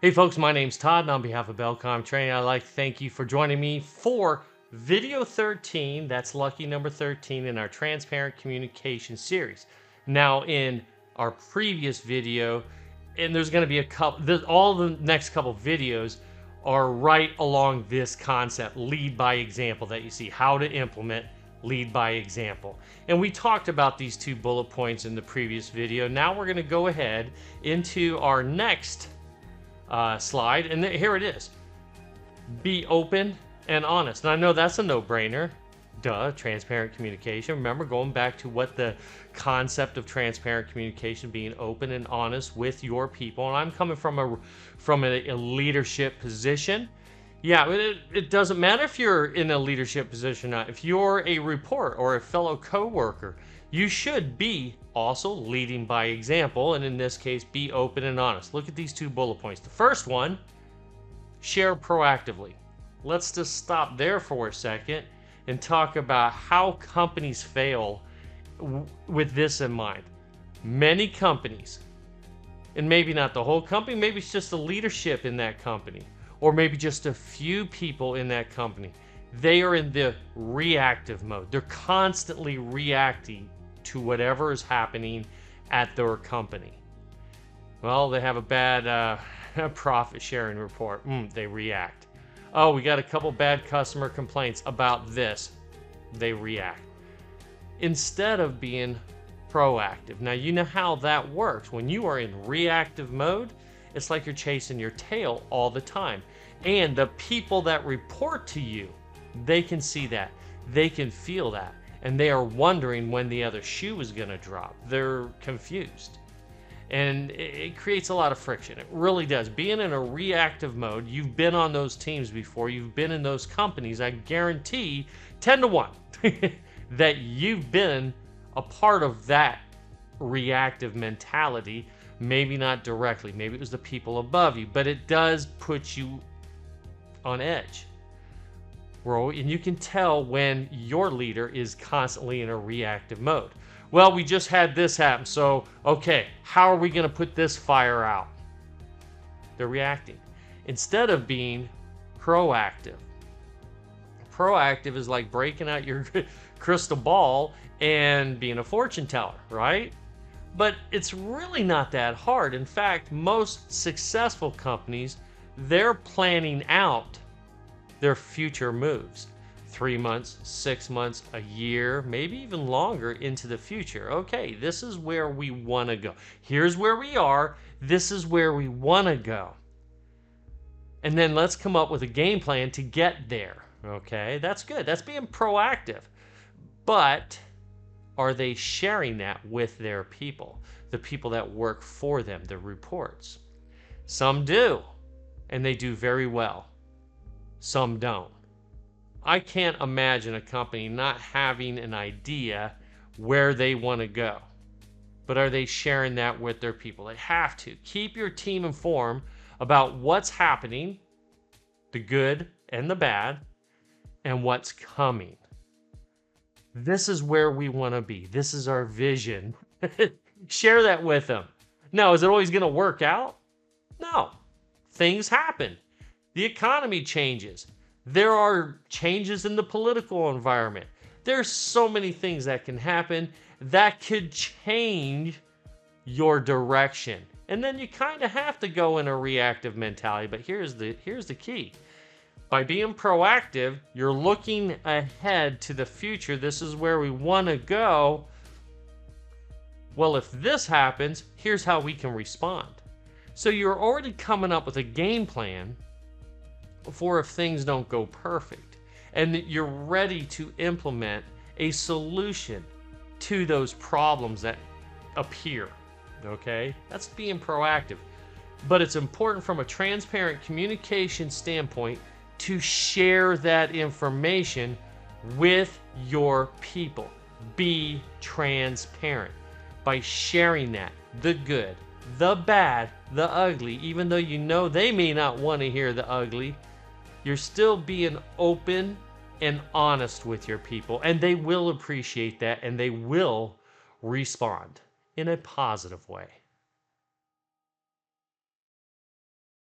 Hey folks, my name's Todd, and on behalf of Bellcom Training, I'd like to thank you for joining me for video 13. That's lucky number 13 in our transparent communication series. Now, in our previous video, and there's going to be a couple, all the next couple videos are right along this concept, lead by example, that you see how to implement lead by example. And we talked about these two bullet points in the previous video. Now we're going to go ahead into our next slide, and here it is. Be open and honest. And I know that's a no-brainer. Duh, transparent communication. Remember, going back to what the concept of transparent communication, being open and honest with your people. And I'm coming from a leadership position. Yeah, it doesn't matter if you're in a leadership position or not. If you're a reporter or a fellow coworker, you should be also leading by example, and in this case, be open and honest. Look at these two bullet points. The first one, share proactively. Let's just stop there for a second and talk about how companies fail with this in mind. Many companies, and maybe not the whole company, maybe it's just the leadership in that company, or maybe just a few people in that company. They are in the reactive mode. They're constantly reacting to whatever is happening at their company. Well, they have a bad profit sharing report. They react. Oh, we got a couple bad customer complaints about this. They react. Instead of being proactive. Now, you know how that works. When you are in reactive mode, it's like you're chasing your tail all the time. And the people that report to you, they can see that. They can feel that. And they are wondering when the other shoe is going to drop. They're confused. And it creates a lot of friction. It really does. Being in a reactive mode, you've been on those teams before, you've been in those companies, I guarantee 10 to 1 that you've been a part of that reactive mentality. Maybe not directly, maybe it was the people above you, but it does put you on edge. And you can tell when your leader is constantly in a reactive mode. Well, we just had this happen, so okay, how are we going to put this fire out? They're reacting instead of being proactive. Proactive is like breaking out your crystal ball and being a fortune teller, right? But it's really not that hard. In fact, most successful companies, they're planning out their future moves. 3 months, 6 months, a year, maybe even longer into the future. Okay, this is where we want to go. Here's where we are. This is where we want to go. And then let's come up with a game plan to get there. Okay, that's good. That's being proactive. But are they sharing that with their people? The people that work for them, the reports. Some do, and they do very well. Some don't. I can't imagine a company not having an idea where they want to go. But are they sharing that with their people? They have to. Keep your team informed about what's happening, the good and the bad, and what's coming. This is where we want to be. This is our vision. Share that with them. Now, is it always going to work out? No. Things happen. The economy changes. There are changes in the political environment. There's so many things that can happen that could change your direction. And then you kind of have to go in a reactive mentality. But here's the key. By being proactive, you're looking ahead to the future. This is where we want to go. Well, if this happens, here's how we can respond. So you're already coming up with a game plan for if things don't go perfect, and that you're ready to implement a solution to those problems that appear. Okay, that's being proactive. But it's important from a transparent communication standpoint to share that information with your people. Be transparent by sharing that, the good, the bad, the ugly. Even though you know they may not want to hear the ugly, you're still being open and honest with your people, and they will appreciate that, and they will respond in a positive way.